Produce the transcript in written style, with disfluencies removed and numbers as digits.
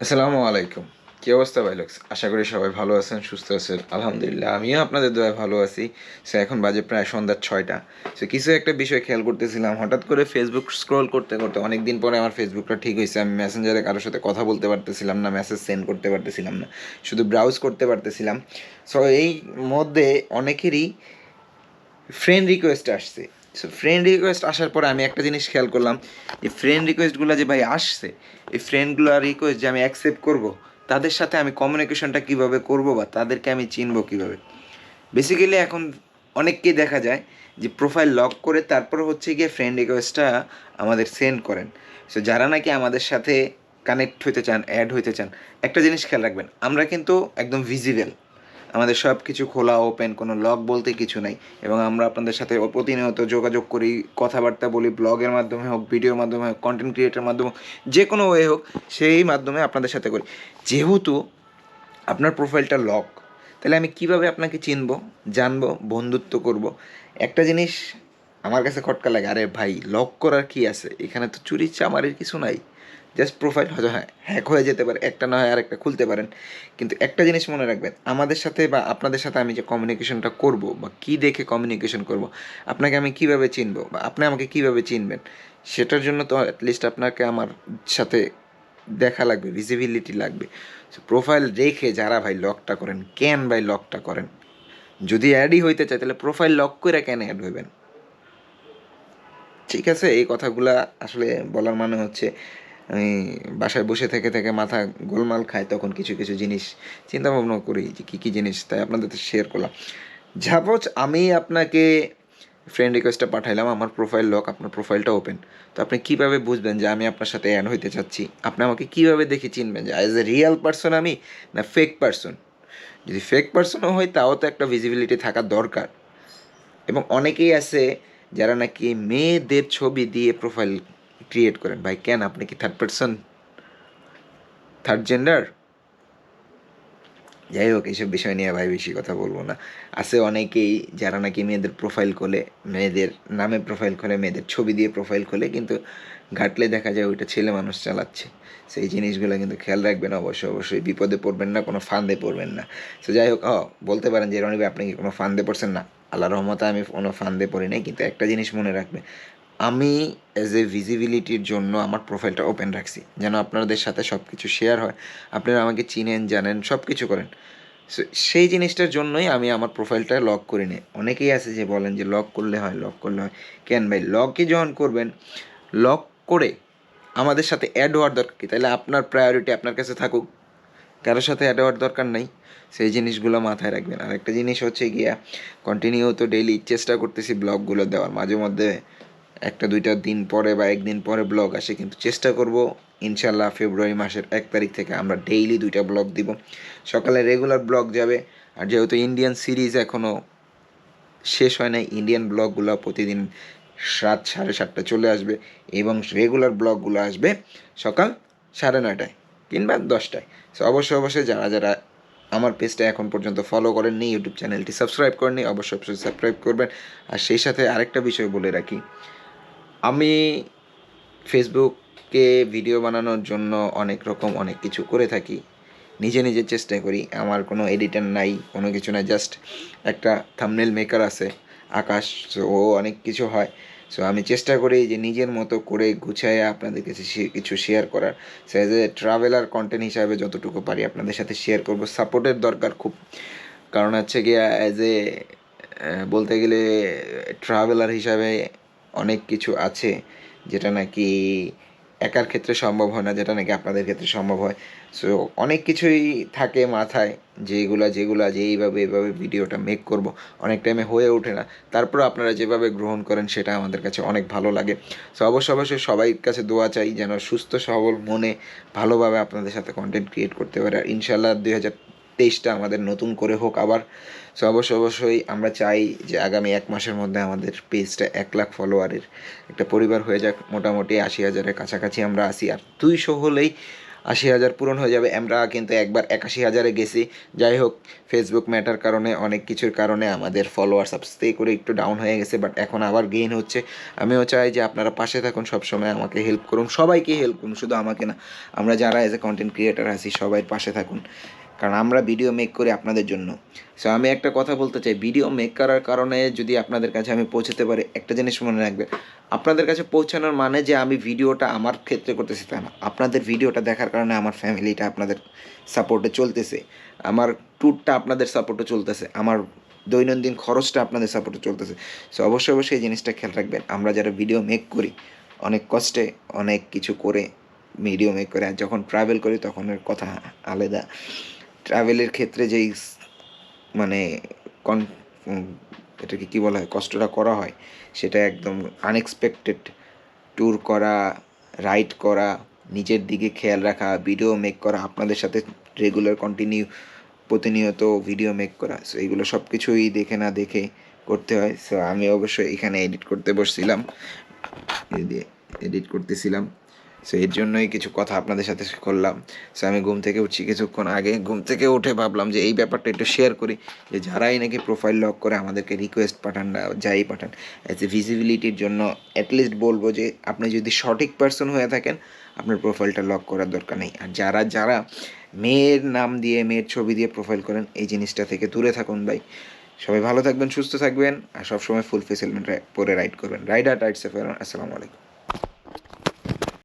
আসসালামু আলাইকুম। কী অবস্থা ভাই লোকস? আশা করি সবাই ভালো আছেন, সুস্থ আছেন। আলহামদুলিল্লাহ আমিও আপনাদের দোয়ায় ভালো আছি। সো এখন বাজে প্রায় সন্ধ্যা ৬টা। সো কিছু একটা বিষয় খেয়াল করতেছিলাম। হঠাৎ করে ফেসবুক স্ক্রল করতে করতে অনেক দিন পরে আমার ফেসবুকটা ঠিক হয়েছে। আমি মেসেঞ্জারে কারোর সাথে কথা বলতে পারতেছিলাম না, মেসেজ সেন্ড করতে পারতেছিলাম না, শুধু ব্রাউজ করতে পারতেছিলাম। সো এই মধ্যে অনেকেরই ফ্রেন্ড রিকোয়েস্ট আসছে। সো ফ্রেন্ড রিকোয়েস্ট আসার পরে আমি একটা জিনিস খেয়াল করলাম, যে ফ্রেন্ড রিকোয়েস্টগুলো যে ভাই আসছে, এই ফ্রেন্ডগুলো রিকোয়েস্ট যে আমি অ্যাকসেপ্ট করব, তাদের সাথে আমি কমিউনিকেশনটা কীভাবে করব বা তাদেরকে আমি চিনব কীভাবে। বেসিক্যালি এখন অনেককেই দেখা যায় যে প্রোফাইল লক করে তারপর হচ্ছে গিয়ে ফ্রেন্ড রিকোয়েস্টটা আমাদের সেন্ড করেন। সো যারা নাকি আমাদের সাথে কানেক্ট হইতে চান, অ্যাড হইতে চান, একটা জিনিস খেয়াল রাখবেন, আমরা কিন্তু একদম ভিজিবল, আমাদের সব কিছু খোলা ওপেন, কোনো লক বলতে কিছু নাই। এবং আমরা আপনাদের সাথে প্রতিনিয়ত যোগাযোগ করি, কথাবার্তা বলি, ব্লগের মাধ্যমে হোক, ভিডিওর মাধ্যমে হোক, কন্টেন্ট ক্রিয়েটার মাধ্যমে হোক, যে কোনো ওয়ে হোক, সেই মাধ্যমে আপনাদের সাথে করি। যেহেতু আপনার প্রোফাইলটা লক, তাহলে আমি কিভাবে আপনাকে চিনব, জানবো, বন্ধুত্ব করব? একটা জিনিস আমার কাছে খটকা লাগে, আরে ভাই লক করার কি আছে, এখানে তো চুরি চামারির কিছু নাই। জাস্ট প্রোফাইল হয়তো হ্যাঁ হ্যাক হয়ে যেতে পারে, একটা না হয় আরেকটা খুলতে পারেন, কিন্তু একটা জিনিস মনে রাখবেন, আমাদের সাথে বা আপনাদের সাথে আমি যে কমিউনিকেশনটা করব বা কী দেখে কমিউনিকেশন করব, আপনাকে আমি কিভাবে চিনব বা আপনি আমাকে কিভাবে চিনবেন, সেটার জন্য তো অ্যাটলিস্ট আপনাকে আমার সাথে দেখা লাগবে, ভিজিবিলিটি লাগবে। সো প্রোফাইল রেখে যারা ভাই লকটা করেন, কেন ভাই লকটা করেন? যদি অ্যাডই হইতে চায় তাহলে প্রোফাইল লক করে কেন অ্যাড হইবেন? ঠিক আছে, এই কথাগুলা আসলে বলার মানে হচ্ছে, আমি বাসায় বসে থেকে থেকে মাথা গোলমাল খায়, তখন কিছু কিছু জিনিস চিন্তা ভাবনা করি যে কী কী জিনিস, তাই আপনাদের সাথে শেয়ার করলাম। সাপোজ আমি আপনাকে ফ্রেন্ড রিকোয়েস্টটা পাঠাইলাম, আমার প্রোফাইল লক, আপনার প্রোফাইলটা ওপেন, তো আপনি কীভাবে বুঝবেন যে আমি আপনার সাথে অ্যাড হইতে চাচ্ছি? আপনি আমাকে কীভাবে দেখে চিনবেন যে অ্যাজ এ রিয়েল পার্সন আমি, না ফেক পার্সন? যদি ফেক পার্সনও হয় তাও তো একটা ভিজিবিলিটি থাকা দরকার। এবং অনেকেই আছে যারা নাকি মেয়েদের ছবি দিয়ে প্রোফাইল ক্রিয়েট করেন। ভাই কেন, আপনি কি থার্ড পার্সন, থার্ড জেন্ডার? যাই হোক, এইসব বিষয় নিয়ে ভাই বেশি কথা বলবো না। আছে অনেকেই যারা নাকি মেয়েদের প্রোফাইল খোলে, মেয়েদের নামে প্রোফাইল খোলে, মেয়েদের ছবি দিয়ে প্রোফাইল খোলে, কিন্তু ঘাটলে দেখা যায় ওইটা ছেলে মানুষ চালাচ্ছে। সেই জিনিসগুলো কিন্তু খেয়াল রাখবেন, অবশ্যই অবশ্যই বিপদে পড়বেন না, কোনো ফান্দে পড়বেন না। সো যাই হোক, বলতে পারেন যে রনি ভাই আপনি কি কোনো ফান্দে পড়ছেন? না, আল্লাহর রহমতে আমি কোনো ফান্দে পড়ি নাই, কিন্তু একটা জিনিস মনে রাখবে, আমি অ্যাজ এ ভিজিবিলিটির জন্য আমার প্রোফাইলটা ওপেন রাখছি, যেন আপনাদের সাথে সব কিছু শেয়ার হয়, আপনারা আমাকে চিনেন, জানেন, সব কিছু করেন। সো সেই জিনিসটার জন্যই আমি আমার প্রোফাইলটা লক করে নিই। অনেকেই আছে যে বলেন যে লক করলে হয়, লক করলে হয়। কেন ভাই, লকই যখন করবেন, লক করে আমাদের সাথে অ্যাড হওয়ার দরকার কি? তাহলে আপনার প্রায়োরিটি আপনার কাছে থাকুক, কারোর সাথে অ্যাড হওয়ার দরকার নাই। সেই জিনিসগুলো মাথায় রাখবেন। আর একটা জিনিস হচ্ছে গিয়া, কন্টিনিউ তো ডেইলি চেষ্টা করতেছি ব্লগগুলো দেওয়ার, মাঝে মধ্যে একটা দুইটা দিন পরে বা একদিন পরে ব্লগ আসে, কিন্তু চেষ্টা করব ইনশাল্লাহ ফেব্রুয়ারি মাসের 1 তারিখ থেকে আমরা ডেইলি 2টা ব্লগ দিব। সকালে রেগুলার ব্লগ যাবে, আর যেহেতু ইন্ডিয়ান সিরিজ এখনও শেষ হয় নাই, ইন্ডিয়ান ব্লগগুলো প্রতিদিন 7, 7:30 চলে আসবে, এবং রেগুলার ব্লগগুলো আসবে সকাল 9:30 কিংবা 10টায়। সো অবশ্যই অবশ্যই যারা যারা আমার পেজটা এখন পর্যন্ত ফলো করেননি, ইউটিউব চ্যানেলটি সাবস্ক্রাইব করেননি, অবশ্যই অবশ্যই সাবস্ক্রাইব করবেন। আর সেই সাথে আরেকটা বিষয় বলে রাখি, আমি ফেসবুকে ভিডিও বানানোর জন্য অনেক রকম অনেক কিছু করে থাকি, নিজে নিজে চেষ্টা করি। আমার কোনো এডিটার নাই, কোনো কিছু নাই, জাস্ট একটা থাম্বনেল মেকার আছে আকাশ, সো ও অনেক কিছু হয়। সো আমি চেষ্টা করি যে নিজের মতো করে গুছাইয়ে আপনাদের কাছে কিছু শেয়ার করার। So as a traveller content হিসাবে যতটুকু পারি আপনাদের সাথে শেয়ার করব। সাপোর্টের দরকার খুব, কারণ হচ্ছে গিয়া অ্যাজ এ বলতে গেলে ট্রাভেলার হিসাবে অনেক কিছু আছে যেটা নাকি একার ক্ষেত্রে সম্ভব হয় না, যেটা নাকি আপনাদের ক্ষেত্রে সম্ভব হয়। সো অনেক কিছুই থাকে মাথায়, যেগুলা যে এইভাবে এভাবে ভিডিওটা মেক করব, অনেক টাইমে হয়ে ওঠে না। তারপর আপনারা যেভাবে গ্রহণ করেন সেটা আমাদের কাছে অনেক ভালো লাগে। সো অবশ্যই অবশ্যই সবাই কাছে দোয়া চাই যেন সুস্থ সবল মনে ভালোভাবে আপনাদের সাথে কন্টেন্ট ক্রিয়েট করতে পারে। আর ইনশাল্লাহ 2023টা আমাদের নতুন করে হোক আবার। সো অবশ্যই অবশ্যই আমরা চাই যে আগামী 1 মাসের মধ্যে আমাদের পেজটা 1 লাখ ফলোয়ারের একটা পরিবার হয়ে যাক, মোটামুটি 80,000-এর কাছাকাছি আমরা আসি। আর 200 হলেই 80,000 পূরণ হয়ে যাবে। আমরা কিন্তু একবার 81,000-এ গেছি। যাই হোক, ফেসবুক ম্যাটার কারণে অনেক কিছুর কারণে আমাদের ফলোয়ার্স আস্তে করে একটু ডাউন হয়ে গেছে, বাট এখন আবার গেইন হচ্ছে। আমিও চাই যে আপনারা পাশে থাকুন, সবসময় আমাকে হেল্প করুন, সবাইকে হেল্প করুন, শুধু আমাকে না, আমরা যারা এজ এ কন্টেন্ট ক্রিয়েটার আছি সবাই পাশে থাকুন, কারণ আমরা ভিডিও মেক করি আপনাদের জন্য। সো আমি একটা কথা বলতে চাই, ভিডিও মেক করার কারণে যদি আপনাদের কাছে আমি পৌঁছতে পারি, একটা জিনিস মনে রাখবে, আপনাদের কাছে পৌঁছানোর মানে যে আমি ভিডিওটা আমার ক্ষেত্রে করতেছি তা না। আপনাদের ভিডিওটা দেখার কারণে আমার ফ্যামিলিটা আপনাদের সাপোর্টে চলতেছে, আমার ট্যুরটা আপনাদের সাপোর্টে চলতেছে, আমার দৈনন্দিন খরচটা আপনাদের সাপোর্টে চলতেছে। সো অবশ্যই অবশ্যই এই জিনিসটা খেয়াল রাখবেন। আমরা যারা ভিডিও মেক করি অনেক কষ্টে অনেক কিছু করে ভিডিও মেক করে, আর যখন ট্রাভেল করি তখন এর কথা আলাদা। ট্রাভেলের ক্ষেত্রে যেই মানে কন এটাকে কী বলা হয়, কষ্টটা করা হয়, সেটা একদম আনএক্সপেক্টেড। ট্যুর করা, রাইড করা, নিজের দিকে খেয়াল রাখা, ভিডিও মেক করা, আপনাদের সাথে রেগুলার প্রতিনিয়ত ভিডিও মেক করা, সো এইগুলো সব কিছুই দেখে না দেখে করতে হয়। সো আমি অবশ্যই এখানে এডিট করতে বসছিলাম, এডিট করতেছিলাম। সো এর জন্যই কিছু কথা আপনাদের সাথে করলাম। সো আমি ঘুম থেকে উঠছি কিছুক্ষণ আগে, ঘুম থেকে উঠে ভাবলাম যে এই ব্যাপারটা একটু শেয়ার করি, যে যারাই নাকি প্রোফাইল লক করে আমাদেরকে রিকোয়েস্ট পাঠান না, যাই পাঠান, অ্যাজ এ ভিজিবিলিটির জন্য অ্যাটলিস্ট বলবো যে আপনি যদি সঠিক পার্সন হয়ে থাকেন আপনার প্রোফাইলটা লক করার দরকার নেই। আর যারা যারা মেয়ের নাম দিয়ে, মেয়ের ছবি দিয়ে প্রোফাইল করেন, এই জিনিসটা থেকে দূরে থাকুন ভাই। সবাই ভালো থাকবেন, সুস্থ থাকবেন, আর সবসময় ফুল ফেস হেলমেট পরে রাইড করবেন। Rider tight safe. আসসালামু আলাইকুম।